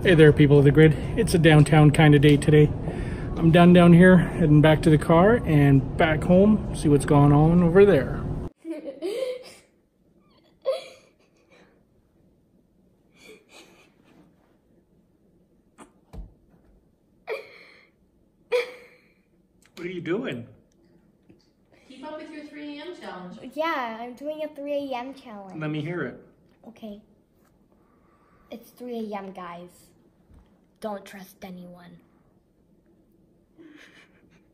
Hey there, people of the grid. It's a downtown kind of day today. I'm done down here, heading back to the car and back home, see what's going on over there. What are you doing? Keep up with your 3 a.m. challenge. Yeah, I'm doing a 3 a.m. challenge. Let me hear it. Okay. It's 3 a.m., guys. Don't trust anyone.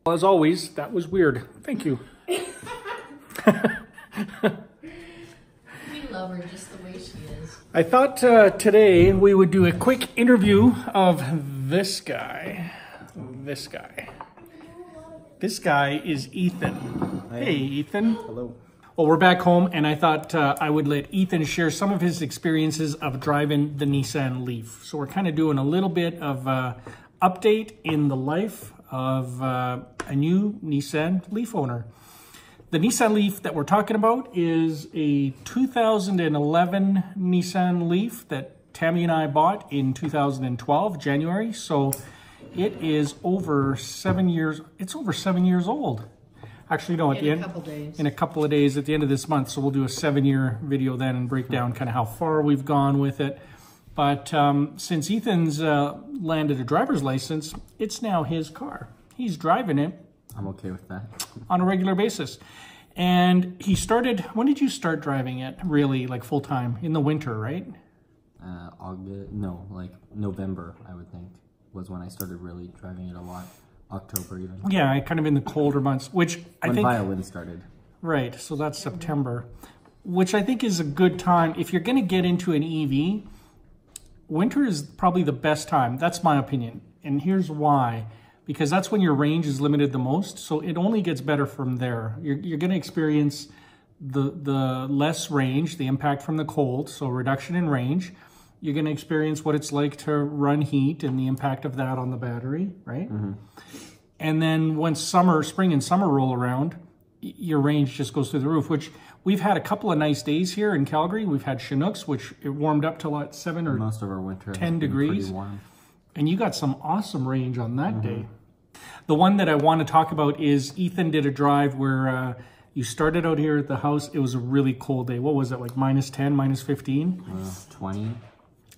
Well, as always, that was weird. Thank you. We love her just the way she is. I thought today we would do a quick interview of this guy. This guy. This guy is Ethan. Hey, Ethan. Hello. Well, we're back home, and I thought I would let Ethan share some of his experiences of driving the Nissan Leaf. So we're kind of doing a little bit of update in the life of a new Nissan Leaf owner. The Nissan Leaf that we're talking about is a 2011 Nissan Leaf that Tammy and I bought in 2012, January. So it is over 7 years. It's over 7 years old. Actually, no, at the end, in a couple of days at the end of this month. So we'll do a 7-year video then and break down kind of how far we've gone with it. But since Ethan's landed a driver's license, it's now his car. He's driving it. I'm okay with that. On a regular basis. And he started, when did you start driving it really, like full time? In the winter, right? November, I would think, was when I started really driving it a lot. October even. Yeah, kind of in the colder months, which I think... When violin started. Right, so that's September, which I think is a good time. If you're going to get into an EV, winter is probably the best time. That's my opinion. And here's why. Because that's when your range is limited the most, so it only gets better from there. You're going to experience the less range, the impact from the cold, so reduction in range. You're going to experience what it's like to run heat and the impact of that on the battery, right? Mm-hmm. And then when spring and summer roll around, your range just goes through the roof, which we've had a couple of nice days here in Calgary. We've had Chinooks, which it warmed up to like 7 or most of our winter 10 degrees. Pretty warm. And you got some awesome range on that day. The one that I want to talk about is Ethan did a drive where you started out here at the house. It was a really cold day. What was it, like minus 10, minus 15? 20.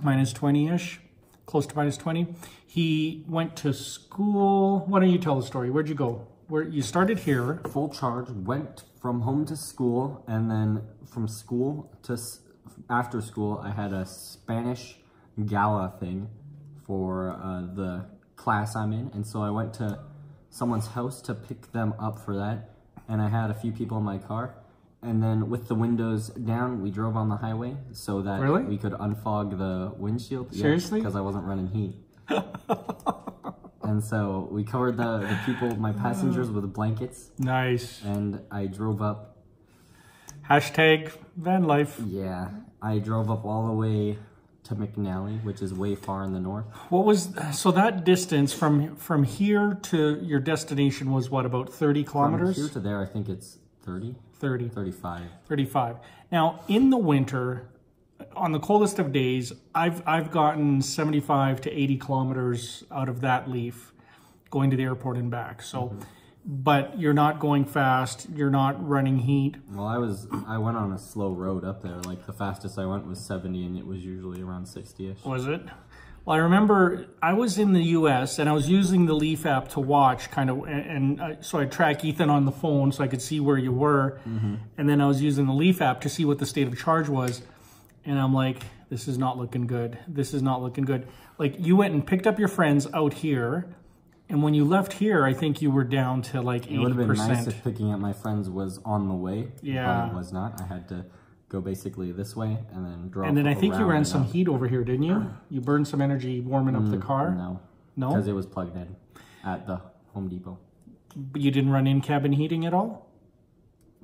Minus 20-ish, close to minus 20. He went to school. Why don't you tell the story? Where'd you go? Where you started here. Full charge, went from home to school, and then from school to after school, I had a Spanish gala thing for the class I'm in. And so I went to someone's house to pick them up for that. And I had a few people in my car. And then with the windows down, we drove on the highway so that we could unfog the windshield. Seriously? Because I wasn't running heat. And so we covered the people, my passengers, with blankets. Nice. And I drove up. Hashtag van life. Yeah. I drove up all the way to McNally, which is way far in the north. So that distance from here to your destination was what, about 30 kilometers? From here to there, I think it's 30. 30. 35. 35. Now, in the winter, on the coldest of days, I've gotten 75 to 80 kilometers out of that Leaf going to the airport and back. So, but you're not going fast. You're not running heat. Well, I went on a slow road up there. Like the fastest I went was 70, and it was usually around 60-ish. Was it? Well, I remember I was in the U.S. and I was using the Leaf app to watch kind of, and so I'd track Ethan on the phone so I could see where you were. And then I was using the Leaf app to see what the state of charge was. And I'm like, this is not looking good. This is not looking good. Like you went and picked up your friends out here. And when you left here, I think you were down to like 80%. It would have been nice if picking up my friends was on the way. Yeah. But it was not. I had to go basically this way and then drop. And then I think you ran some heat over here, didn't you? You burned some energy warming up the car? No. No? Because it was plugged in at the Home Depot. But you didn't run in-cabin heating at all?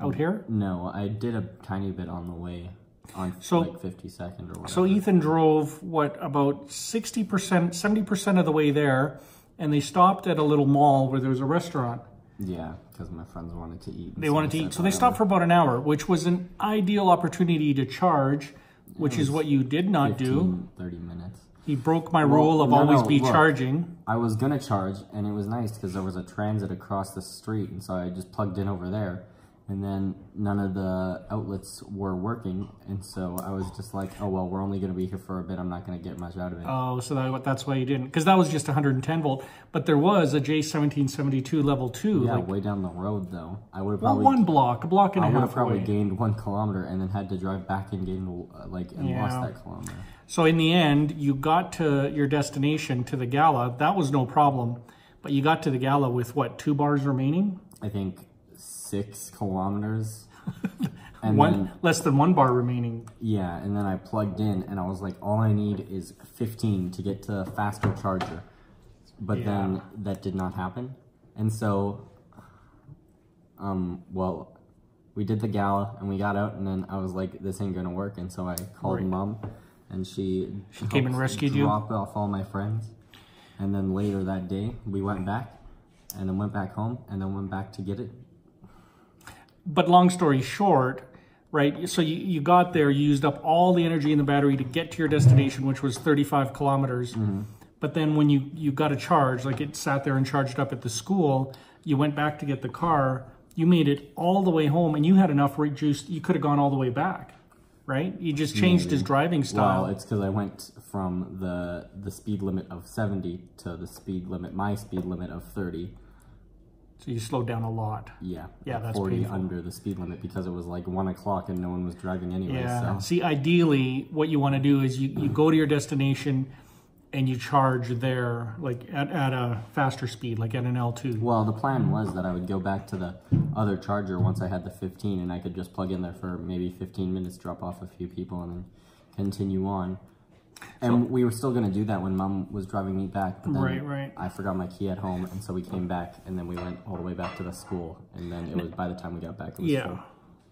Out here? No, I did a tiny bit on the way. On like 52nd or whatever. So Ethan drove, what, about 60%, 70% of the way there, and they stopped at a little mall where there was a restaurant. Yeah, because my friends wanted to eat. They wanted to eat. So they stopped for about an hour, which was an ideal opportunity to charge, which is what you did not do. 30 minutes. He broke my rule of always be look, charging. I was gonna charge, and it was nice because there was a transit across the street, and so I just plugged in over there. And then none of the outlets were working, and so I was just like, oh, well, we're only going to be here for a bit. I'm not going to get much out of it. Oh, so that's why you didn't. Because that was just 110 volt. But there was a J1772 level 2. Yeah, like, way down the road, though. I would have well, probably... a block and a half away. I would have probably gained 1 kilometer and then had to drive back and gain, lost that kilometer. So in the end, you got to your destination, to the gala. That was no problem. But you got to the gala with, what, 2 bars remaining? I think 6 kilometers. And less than 1 bar remaining. Yeah, and then I plugged in and I was like, all I need is 15 to get to a faster charger. But then that did not happen. And so, well, we did the gala and we got out, and then I was like, this ain't gonna work. And so I called Mom, and she came and rescued you? Dropped off all my friends. And then later that day, we went back, and then went back home, and then went back to get it. But long story short, right, so you got there, you used up all the energy in the battery to get to your destination, which was 35 kilometers. Mm-hmm. But then when you got a charge, like it sat there and charged up at the school, you went back to get the car, you made it all the way home, and you had enough juice, you could have gone all the way back, right? You just changed his driving style. Well, it's because I went from the speed limit of 70 to my speed limit of 30. So you slowed down a lot. Yeah. Yeah, that's 40 painful. Under the speed limit because it was like 1 o'clock and no one was driving anyway. Yeah. So. See, ideally, what you want to do is you go to your destination and you charge there, like at a faster speed, like at an L2. Well, the plan was that I would go back to the other charger once I had the 15, and I could just plug in there for maybe 15 minutes, drop off a few people, and then continue on. And we were still going to do that when Mom was driving me back. But then I forgot my key at home, and so we came back, and then we went all the way back to the school. And then it was, by the time we got back, it was full.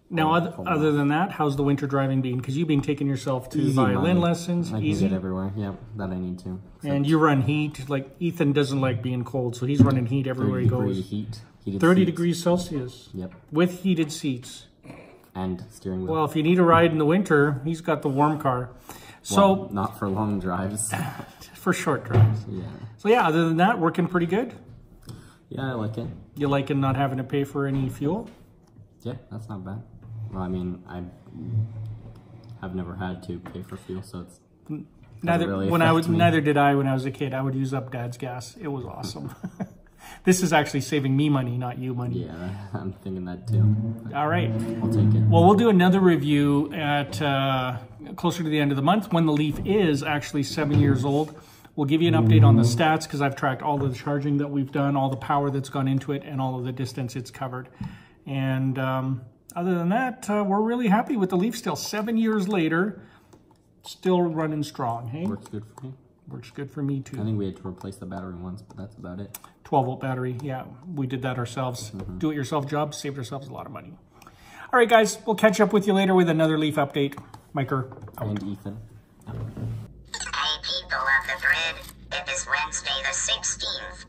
Now, other than that, how's the winter driving been? Because you've been taking yourself to violin lessons. I can get everywhere. Yep, that I need to. And you run heat. Like, Ethan doesn't like being cold, so he's running heat everywhere he goes. Heat. 30 degrees Celsius. Yep. With heated seats. And steering wheel. Well, if you need a ride in the winter, he's got the warm car. So well, not for long drives. For short drives. Yeah. So yeah, other than that, working pretty good? Yeah, I like it. You like it not having to pay for any fuel? Yeah, that's not bad. Well, I mean, I have never had to pay for fuel, so it's neither did I when I was a kid. I would use up Dad's gas. It was awesome. This is actually saving me money, not you money. Yeah, I'm thinking that too. All right. I'll take it. Well, we'll do another review at closer to the end of the month when the Leaf is actually 7 years old. We'll give you an update on the stats because I've tracked all of the charging that we've done, all the power that's gone into it, and all of the distance it's covered. And other than that, we're really happy with the Leaf still. 7 years later, still running strong. Hey? Works good for me. Works good for me too. I think we had to replace the battery once, but that's about it. 12-volt battery. Yeah, we did that ourselves. Do-it-yourself job, saved ourselves a lot of money. All right, guys, we'll catch up with you later with another Leaf update. Miker. And Ethan. Hey, people of the grid. It is Wednesday the 16th.